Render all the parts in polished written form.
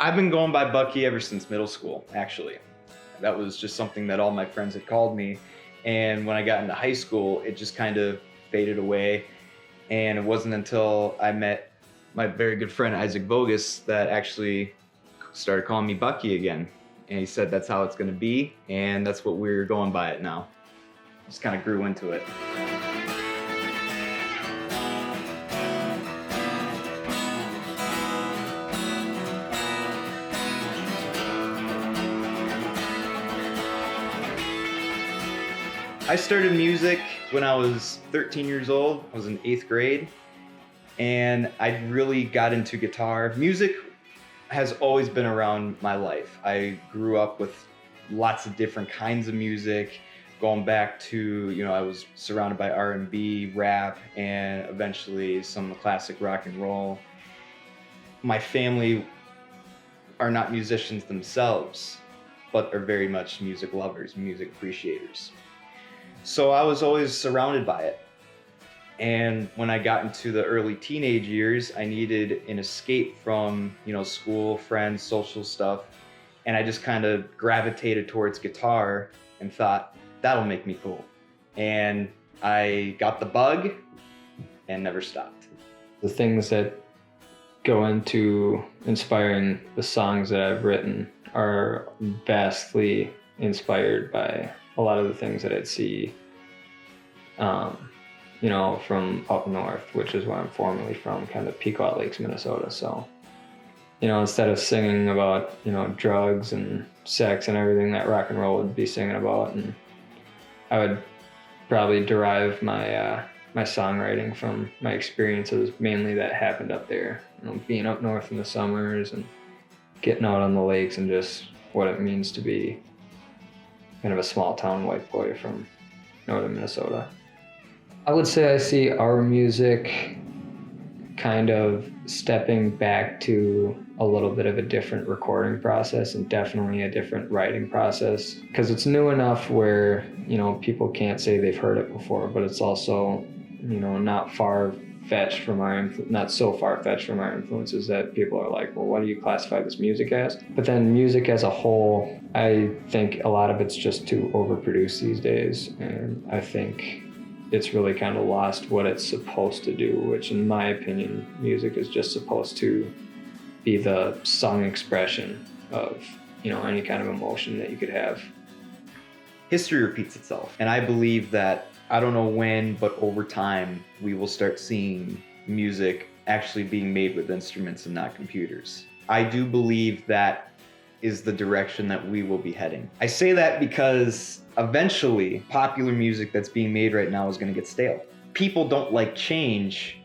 I've been going by Bucky ever since middle school, actually. That was just something that all my friends had called me. And when I got into high school, it just kind of faded away. And it wasn't until I met my very good friend Isaac Bogus that actually started calling me Bucky again. And he said that's how it's going to be, and that's what we're going by it now. Just kind of grew into it. I started music when I was 13 years old. I was in 8th grade, and I really got into guitar. Music has always been around my life. I grew up with lots of different kinds of music, going back to, I was surrounded by R&B, rap, and eventually some classic rock and roll. My family are not musicians themselves, but are very much music lovers, music appreciators. So I was always surrounded by it. And when I got into the early teenage years, I needed an escape from, school, friends, social stuff. And I just kind of gravitated towards guitar and thought, that'll make me cool. And I got the bug and never stopped. The things that go into inspiring the songs that I've written are vastly inspired by a lot of the things that I'd see, from up north, which is where I'm formerly from, kind of Pequot Lakes, Minnesota. So, instead of singing about, drugs and sex and everything that rock and roll would be singing about, and I would probably derive my my songwriting from my experiences mainly that happened up there, being up north in the summers and getting out on the lakes and just what it means to be kind of a small town white boy from northern Minnesota. I would say I see our music kind of stepping back to a little bit of a different recording process and definitely a different writing process, because it's new enough where, people can't say they've heard it before, but it's also, not so far-fetched from our influences that people are like, well, what do you classify this music as? But then music as a whole, I think a lot of it's just too overproduced these days, and I think it's really kind of lost what it's supposed to do, which in my opinion, music is just supposed to be the sung expression of, any kind of emotion that you could have. History repeats itself, and I believe that, I don't know when, but over time, we will start seeing music actually being made with instruments and not computers. I do believe that is the direction that we will be heading. I say that because eventually, popular music that's being made right now is going to get stale. People don't like change,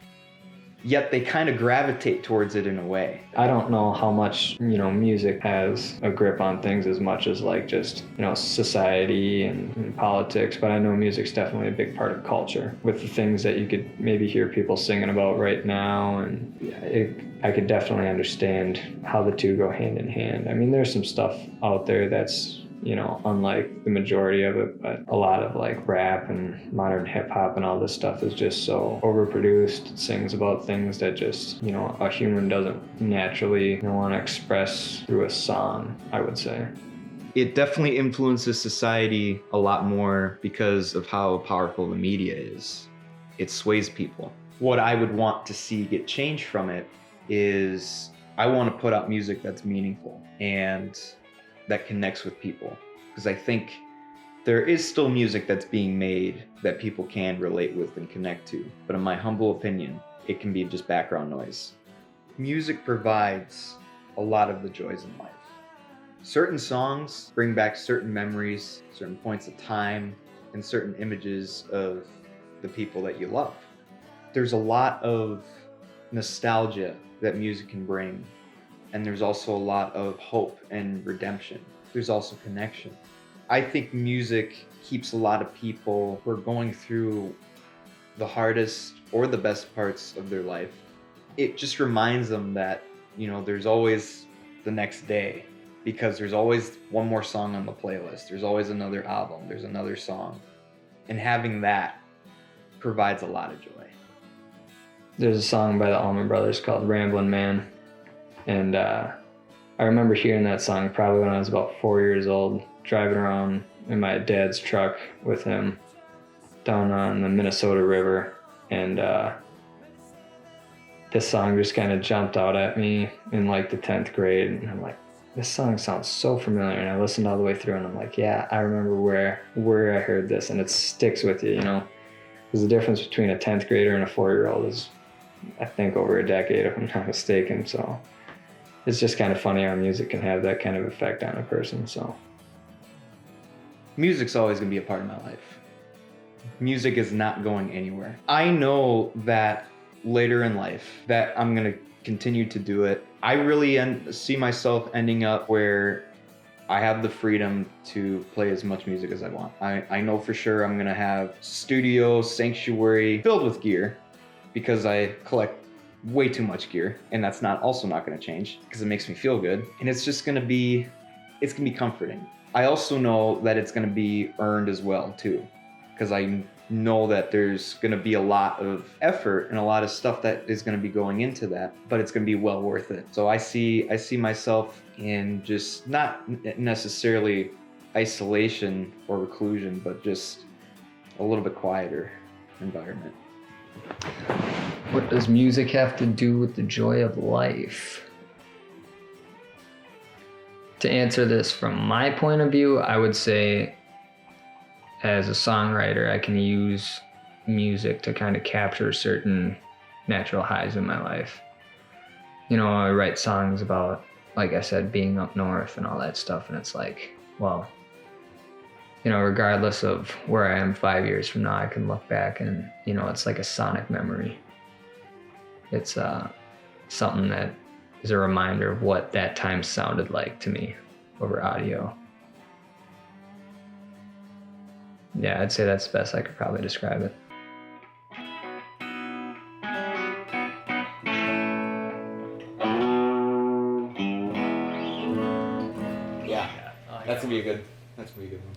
yet they kind of gravitate towards it in a way. I don't know how much, music has a grip on things as much as like just, society and politics, but I know music's definitely a big part of culture with the things that you could maybe hear people singing about right now, and I could definitely understand how the two go hand in hand. I mean, there's some stuff out there that's, unlike the majority of it, but a lot of like rap and modern hip hop and all this stuff is just so overproduced. It sings about things that just, a human doesn't naturally want to express through a song, I would say. It definitely influences society a lot more because of how powerful the media is. It sways people. What I would want to see get changed from it is I want to put out music that's meaningful and that connects with people, because I think there is still music that's being made that people can relate with and connect to, but in my humble opinion, it can be just background noise. Music provides a lot of the joys in life. Certain songs bring back certain memories, certain points of time, and certain images of the people that you love. There's a lot of nostalgia that music can bring. And there's also a lot of hope and redemption. There's also connection. I think music keeps a lot of people who are going through the hardest or the best parts of their life. It just reminds them that, there's always the next day, because there's always one more song on the playlist. There's always another album. There's another song. And having that provides a lot of joy. There's a song by the Allman Brothers called Ramblin' Man. And I remember hearing that song probably when I was about 4 years old, driving around in my dad's truck with him down on the Minnesota River, and this song just kind of jumped out at me in like the 10th grade, and I'm like, this song sounds so familiar. And I listened all the way through, and I'm like, yeah, I remember where I heard this, and it sticks with you, you know. Because the difference between a 10th grader and a 4-year-old is, I think, over a decade, if I'm not mistaken. So it's just kind of funny how music can have that kind of effect on a person. So Music's always going to be a part of my life. Music is not going anywhere. I know that later in life that I'm going to continue to do it. I really see myself ending up where I have the freedom to play as much music as I want. I know for sure I'm going to have studio, sanctuary filled with gear because I collect way too much gear, and that's also not going to change because it makes me feel good, and it's just going to be comforting. I also know that it's going to be earned as well too, because I know that there's going to be a lot of effort and a lot of stuff that is going to be going into that, but it's going to be well worth it. So I see myself in just not necessarily isolation or reclusion, but just a little bit quieter environment. What does music have to do with the joy of life? To answer this from my point of view, I would say as a songwriter, I can use music to kind of capture certain natural highs in my life. You know, I write songs about, like I said, being up north and all that stuff, and it's like, well, you know, regardless of where I am 5 years from now, I can look back and, you know, it's like a sonic memory. It's something that is a reminder of what that time sounded like to me over audio. Yeah, I'd say that's the best I could probably describe it. Yeah, that's gonna be a good one.